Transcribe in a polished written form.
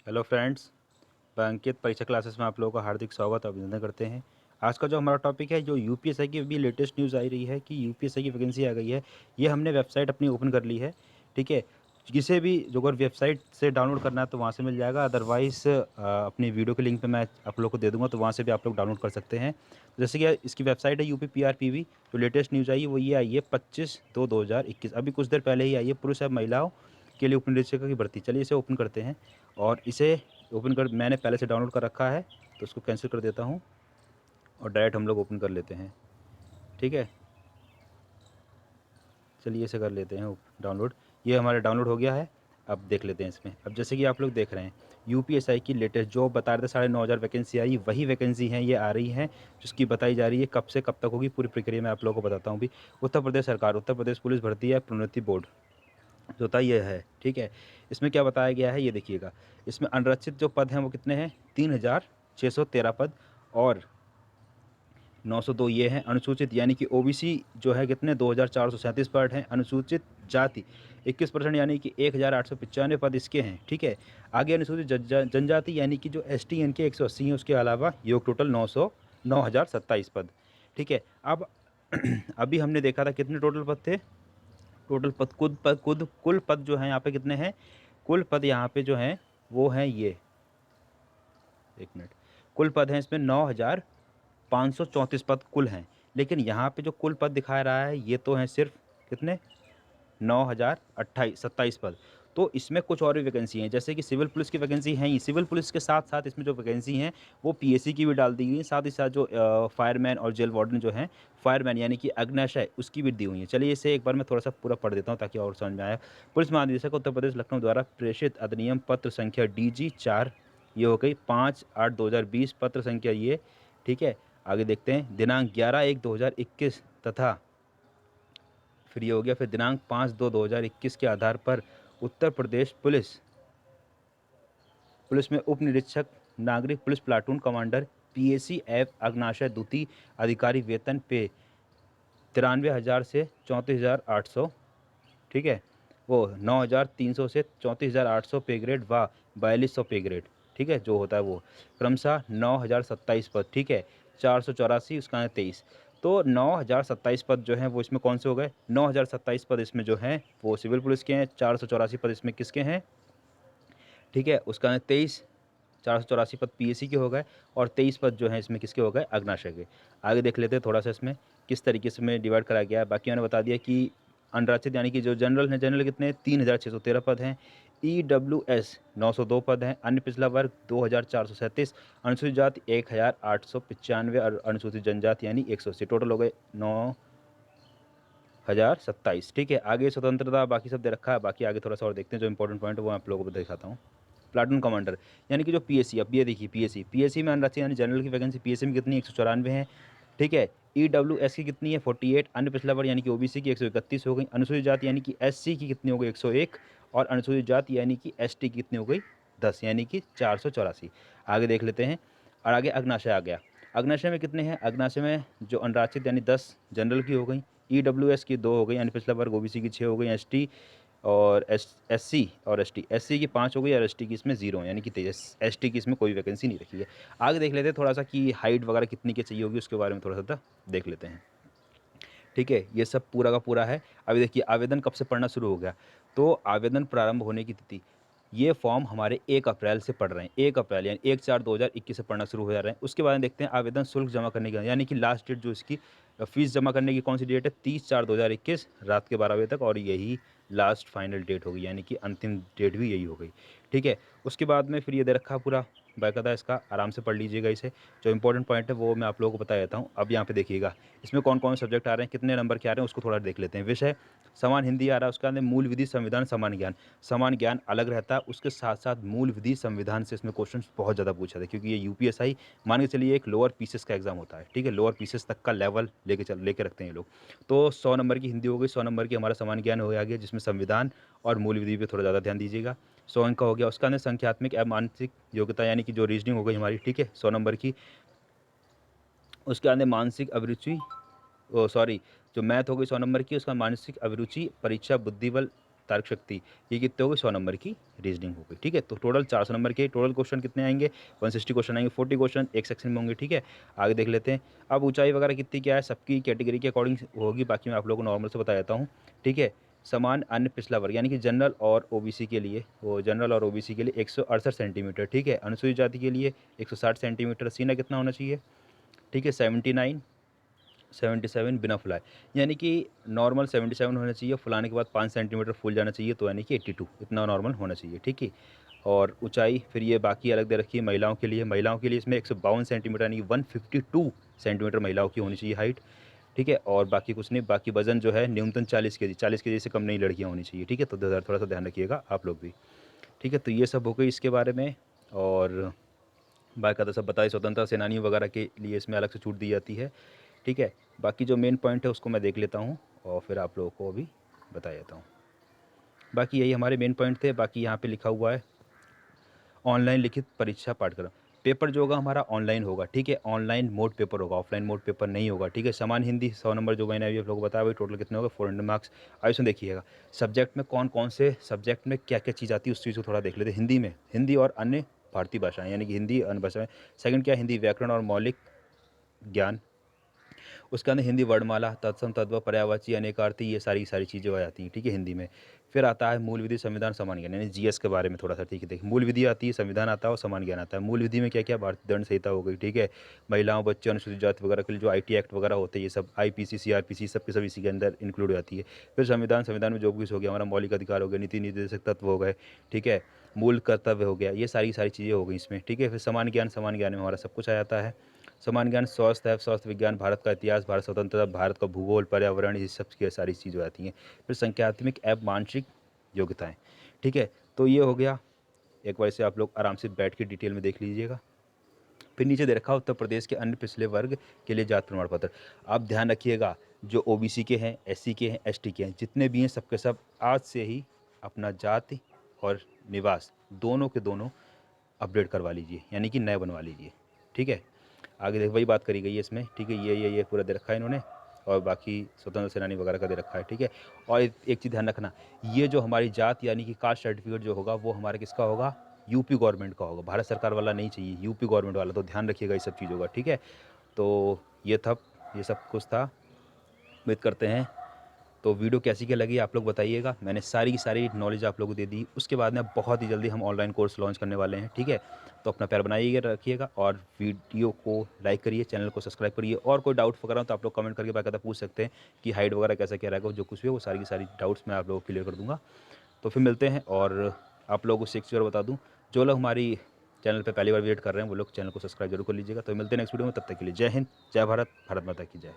Hello friends, मैं अंकित परीक्षा classes में आप लोगों का हार्दिक स्वागत और अभिनंदन करते हैं। आज का जो हमारा टॉपिक है, जो यूपीएससी की अभी लेटेस्ट न्यूज़ आई रही है कि यूपीएससी की वैकेंसी आ गई है। ये हमने वेबसाइट अपनी ओपन कर ली है। ठीक है, किसी भी जो अगर वेबसाइट से डाउनलोड करना है तो वहाँ से मिल जाएगा, अदरवाइज़ अपनी वीडियो के लिंक पे मैं आप लोग को दे दूँगा, तो वहाँ से भी आप लोग डाउनलोड कर सकते हैं। जैसे कि इसकी वेबसाइट है UPPRPV। जो लेटेस्ट न्यूज़ आई है वो ये आई है 25/2/2021, अभी कुछ देर पहले ही आई है। पुरुष और महिलाओं के लिए उप निरीक्षकों की भर्ती। चलिए इसे ओपन करते हैं और इसे ओपन कर मैंने पहले से डाउनलोड कर रखा है, तो उसको कैंसिल कर देता हूँ और डायरेक्ट हम लोग ओपन कर लेते हैं। ठीक है, चलिए इसे कर लेते हैं डाउनलोड। ये हमारा डाउनलोड हो गया है। अब देख लेते हैं इसमें। अब जैसे कि आप लोग देख रहे हैं, यूपीएसआई की लेटेस्ट जो बता रहे थे 9,500 वैकेंसी आई, वही वैकेंसी हैं ये आ रही हैं, जिसकी बताई जा रही है। कब से कब तक होगी पूरी प्रक्रिया मैं आप लोगों को बताता हूँ भी। उत्तर प्रदेश सरकार, उत्तर प्रदेश पुलिस भर्ती है प्रोन्नति बोर्ड, जो होता ये है। ठीक है, इसमें क्या बताया गया है ये देखिएगा। इसमें अनरक्षित जो पद हैं वो कितने हैं, 3,613 पद। और 902 ये हैं अनुसूचित, यानी कि ओबीसी जो है कितने, 2,437 पद हैं। अनुसूचित जाति 21% यानी कि 1,895 पद इसके हैं। ठीक है, आगे अनुसूचित जनजाति यानी कि जो ST इनके 180 हैं, उसके अलावा योग टोटल 9,027 पद। ठीक है, अब अभी हमने देखा था कितने टोटल पद थे। टोटल पद कुल पद जो हैं यहाँ पे कितने हैं, कुल पद यहाँ पे जो हैं वो हैं ये, एक मिनट, कुल पद हैं इसमें 9,534 पद कुल हैं। लेकिन यहाँ पे जो कुल पद दिखा रहा है ये तो हैं सिर्फ कितने, 9,027 पद। तो इसमें कुछ और भी वैकेंसी हैं, जैसे कि सिविल पुलिस की वैकेंसी हैं ही। सिविल पुलिस के साथ साथ इसमें जो वैकेंसी हैं वो पीएससी की भी डाल दी गई हैं। साथ ही साथ जो फायरमैन और जेल वार्डन जो हैं, फायरमैन यानी कि अग्निशय, उसकी भी दी हुई है। चलिए इसे एक बार मैं थोड़ा सा पूरा पढ़ देता हूँ ताकि और समझ में आए। पुलिस महानिदेशक उत्तर प्रदेश लखनऊ द्वारा प्रेषित अधिनियम पत्र संख्या DG 4, ये हो गई 5/8/2020 पत्र संख्या ये। ठीक है, आगे देखते हैं। दिनांक 11/1/2021 तथा फिर ये हो गया, फिर दिनांक 5/2/2021 के आधार पर उत्तर प्रदेश पुलिस पुलिस में उप निरीक्षक नागरिक police platoon commander PAC F अग्नाशय द्वितीय अधिकारी वेतन पे 93,000 से 34,800। ठीक है, वो 9,300 से 34,800 पे ग्रेड व 4,200 पे ग्रेड। ठीक है, जो होता है वो क्रमशः 9,027 पद। ठीक है, 484 उसका है 23। तो 9,027 पद जो हैं वो इसमें कौन से हो गए, 9,027 पद इसमें जो हैं वो सिविल पुलिस के हैं। 484 पद इसमें किसके हैं, ठीक है, उसका है 23। 484 पद PAC के हो गए और 23 पद जो हैं इसमें किसके हो गए, अग्नाशय के। आगे देख लेते हैं थोड़ा सा इसमें किस तरीके से में डिवाइड करा गया है। बाकी मैंने बता दिया कि अनराचित यानी कि जो जनरल हैं, जनरल कितने, 3,613 पद हैं। EWS 902 पद हैं। अन्य पिछला वर्ग 2,437। अनुसूचित जाति 1,895 और अनुसूचित जनजाति यानी 180। टोटल हो गए 9,027। ठीक है, आगे स्वतंत्रता बाकी सब दे रखा है। बाकी आगे थोड़ा सा और देखते हैं, जो इंपॉर्टेंट पॉइंट है वो मैं आप लोगों को दिखाता हूँ। प्लाटून कमांडर यानी कि जो PAC, अब ये देखिए PAC में अनरक्षित यानी जनरल की वैकेंसी PAC में कितनी, 194 है। ठीक है, EWS की कितनी है, 48। अन्य पिछला वर्ग यानी कि OBC की 131 हो गई। अनुसूचित जाति यानी कि SC की कितनी हो गई, 101। और अनुसूचित जाति यानी कि ST की कितनी हो गई, 10, यानी कि 484। आगे देख लेते हैं। और आगे अग्नाशय आ गया। अग्नाशय में कितने हैं, अग्नाशय में जो अनरक्षित यानी 10 जनरल की हो गई। EWS की 2 हो गई, यानी पिछला वर्ग OBC की 6 हो गई। ST और SC और ST की 5 हो गई और ST की इसमें 0 है, यानी कि 23। ST की इसमें कोई वैकेंसी नहीं रखी है। आगे देख लेते हैं थोड़ा सा कि हाइट वगैरह कितनी की चाहिए होगी, उसके बारे में थोड़ा सा देख लेते हैं। ठीक है, ये सब पूरा का पूरा है। अभी देखिए आवेदन कब से पढ़ना शुरू हो गया। तो आवेदन प्रारंभ होने की तिथि, ये फॉर्म हमारे 1 अप्रैल से पढ़ रहे हैं। 1 अप्रैल यानी 1/4/2021 से पढ़ना शुरू हो जा रहे हैं। उसके बाद में देखते हैं आवेदन शुल्क जमा करने का, यानी कि लास्ट डेट जो इसकी फीस जमा करने की कौन सी डेट है, 30/4/2021 रात के 12 बजे तक। और यही लास्ट फाइनल डेट होगी, यानी कि अंतिम डेट भी यही हो गई। ठीक है, उसके बाद में फिर ये दे रखा पूरा बाकायदा, इसका आराम से पढ़ लीजिएगा इसे। जो इंपॉर्टेंट पॉइंट है वो मैं आप लोगों को बता देता हूँ। अब यहाँ पे देखिएगा इसमें कौन कौन से सब्जेक्ट आ रहे हैं, कितने नंबर के आ रहे हैं, उसको थोड़ा देख लेते हैं। विषय समान हिंदी आ रहा है, उसके अंदर मूल विधि संविधान समान ज्ञान। समान ज्ञान अलग रहता है, उसके साथ साथ मूल विधि संविधान से इसमें क्वेश्चन बहुत ज़्यादा पूछा था, क्योंकि ये यूपीएसआई मान के चलिए एक लोअर पीसेस का एग्जाम होता है। ठीक है, लोअर पीसेस तक का लेवल लेके रखते हैं ये लोग। तो 100 नंबर की हिंदी हो गई, 100 नंबर की हमारा समान ज्ञान हो गया, जिसमें संविधान और मूल विधि पे थोड़ा ज़्यादा ध्यान दीजिएगा। 100 अंक का हो गया। उसका अंदर संख्यात्मक या मानसिक योग्यता यानी कि जो रीजनिंग हो गई हमारी, ठीक है, 100 नंबर की। उसके अंदर मानसिक अभिरुचि, ओ सॉरी, जो मैथ हो गई 100 नंबर की, उसका मानसिक अभिरुचि, परीक्षा बुद्धि बल तर्क शक्ति, ये कितने हो गए 100 नंबर की रीजनिंग हो गई। ठीक है, तो टोटल 400 नंबर के टोटल क्वेश्चन कितने आएंगे, 160 क्वेश्चन आएंगे, 40 क्वेश्चन एक सेक्शन में होंगे। ठीक है, आगे देख लेते हैं। अब ऊंचाई वगैरह कितनी क्या है सबकी कैटेगरी के अकॉर्डिंग होगी, बाकी मैं आप लोगों को नॉर्मल से बता देता हूँ। ठीक है, समान अन्य पिछला वर्ग यानी कि जनरल और ओबीसी के लिए, वो जनरल और ओबीसी के लिए 168 सेंटीमीटर। ठीक है, अनुसूचित जाति के लिए 160 सेंटीमीटर। सीना कितना होना चाहिए, ठीक है 79, 77 बिना फुलाए, यानी कि नॉर्मल 77 होना चाहिए, फुलाने के बाद 5 सेंटीमीटर फूल जाना चाहिए, तो यानी कि 82 इतना नॉर्मल होना चाहिए। ठीक है, और ऊंचाई फिर ये बाकी अलग दे रखी है महिलाओं के लिए। महिलाओं के लिए इसमें 152 सेंटीमीटर यानी 152 सेंटीमीटर महिलाओं की होनी चाहिए हाइट। ठीक है, और बाकी कुछ नहीं। बाकी वजन जो है न्यूनतम 40 केजी, 40 केजी से कम नहीं लड़कियाँ होनी चाहिए। ठीक है, तो थोड़ा सा ध्यान रखिएगा आप लोग भी। ठीक है, तो ये सब हो गई इसके बारे में। और बाकी तो सब बताइए, स्वतंत्रता सेनानियों वगैरह के लिए इसमें अलग से छूट दी जाती है। ठीक है, बाकी जो मेन पॉइंट है उसको मैं देख लेता हूँ और फिर आप लोगों को अभी बता देता हूँ। बाकी यही हमारे मेन पॉइंट थे। बाकी यहाँ पे लिखा हुआ है ऑनलाइन लिखित परीक्षा पाठ्यक्रम। पेपर जो होगा हमारा ऑनलाइन होगा। ठीक है, ऑनलाइन मोड पेपर होगा, ऑफलाइन मोड पेपर नहीं होगा। ठीक है, समान हिंदी 100 नंबर जो मैंने अभी आप लोगों को बताया, वही टोटल कितने होगा 400 मार्क्स। अब इसमें देखिएगा सब्जेक्ट में कौन कौन से सब्जेक्ट में क्या क्या चीज़ आती है उस चीज़ को थोड़ा देख लेते हैं। हिंदी में हिंदी और अन्य भारतीय भाषाएं, यानी कि हिंदी अन्य भाषाएं। सेकंड क्या है, हिंदी व्याकरण और मौलिक ज्ञान। उसके अंदर हिंदी वर्णमाला, तत्सम तद्भव, पर्यायवाची, अनेकार्थी, ये सारी सारी चीज़ें आ जाती हैं। ठीक है, हिंदी में। फिर आता है मूल विधि, संविधान, समान ज्ञान, यानी जीएस के बारे में थोड़ा सा। ठीक है, देखिए मूल विधि आती है, संविधान आता है और समान ज्ञान आता है। मूल विधि में क्या क्या, भारतीय दंड संहिता हो गई। ठीक है, महिलाओं, बच्चों, अनुसूचित जाति वगैरह के लिए जो आईटी एक्ट वगैरह होते हैं, ये सब आईपीसी, सीआरपीसी सब के सब इसी के अंदर इंक्लूड हो जाती है। फिर संविधान, संविधान में जो कुछ हो गया हमारा मौलिक अधिकार हो गया, नीति निर्देशक तत्व हो गए। ठीक है, मूल कर्तव्य हो गया, ये सारी सारी चीज़ें हो गई इसमें। ठीक है, फिर समान ज्ञान, समान ज्ञान में हमारा सब कुछ आ जाता है। समान ज्ञान स्वास्थ्य है, स्वास्थ्य विज्ञान, भारत का इतिहास, भारत स्वतंत्रता, भारत का भूगोल, पर्यावरण, ये सब की सारी चीज़ें आती हैं। फिर संख्यात्मक एवं मानसिक योग्यताएं। ठीक है, तो ये हो गया। एक बार इसे आप लोग आराम से बैठ के डिटेल में देख लीजिएगा। फिर नीचे दे रखा उत्तर प्रदेश के अन्य पिछले वर्ग के लिए जाति प्रमाण पत्र। आप ध्यान रखिएगा, जो ओबीसी के हैं, एससी के हैं, एसटी के हैं, जितने भी हैं सबके सब आज से ही अपना जाति और निवास दोनों के दोनों अपडेट करवा लीजिए, यानी कि नए बनवा लीजिए। ठीक है, आगे देख वही बात करी गई है इसमें। ठीक है, ये पूरा दे रखा है इन्होंने, और बाकी स्वतंत्र सेनानी वगैरह का दे रखा है। ठीक है, और एक चीज़ ध्यान रखना, ये जो हमारी जात यानी कि कास्ट सर्टिफिकेट जो होगा वो हमारा किसका होगा, यूपी गवर्नमेंट का होगा, भारत सरकार वाला नहीं चाहिए, यूपी गवर्नमेंट वाला। तो ध्यान रखिएगा इस सब चीज़ों का। ठीक है, तो ये सब कुछ था। उम्मीद करते हैं तो वीडियो कैसी क्या लगी आप लोग बताइएगा। मैंने सारी की सारी नॉलेज आप लोगों को दे दी। उसके बाद में बहुत ही जल्दी हम ऑनलाइन कोर्स लॉन्च करने वाले हैं। ठीक है, तो अपना प्यार बनाइएगा, रखिएगा, और वीडियो को लाइक करिए, चैनल को सब्सक्राइब करिए। और कोई डाउट वगैरह हो तो आप लोग कमेंट करके बाकायदा पूछ सकते हैं कि हाइट वगैरह कैसा क्या रहेगा, जो कुछ भी हो वो सारी की सारी डाउट्स मैं आप लोगों को क्लियर कर दूँगा। तो फिर मिलते हैं। और आप लोगों को एक चीज़ और बता दूँ, जो लोग हमारी चैनल पर पहली बार विजिट कर रहे हैं वो लोग चैनल को सब्सक्राइब जरूर कर लीजिएगा। तो मिलते हैं नेक्स्ट वीडियो में, तब तक के लिए जय हिंद, जय भारत, भारत माता की जय।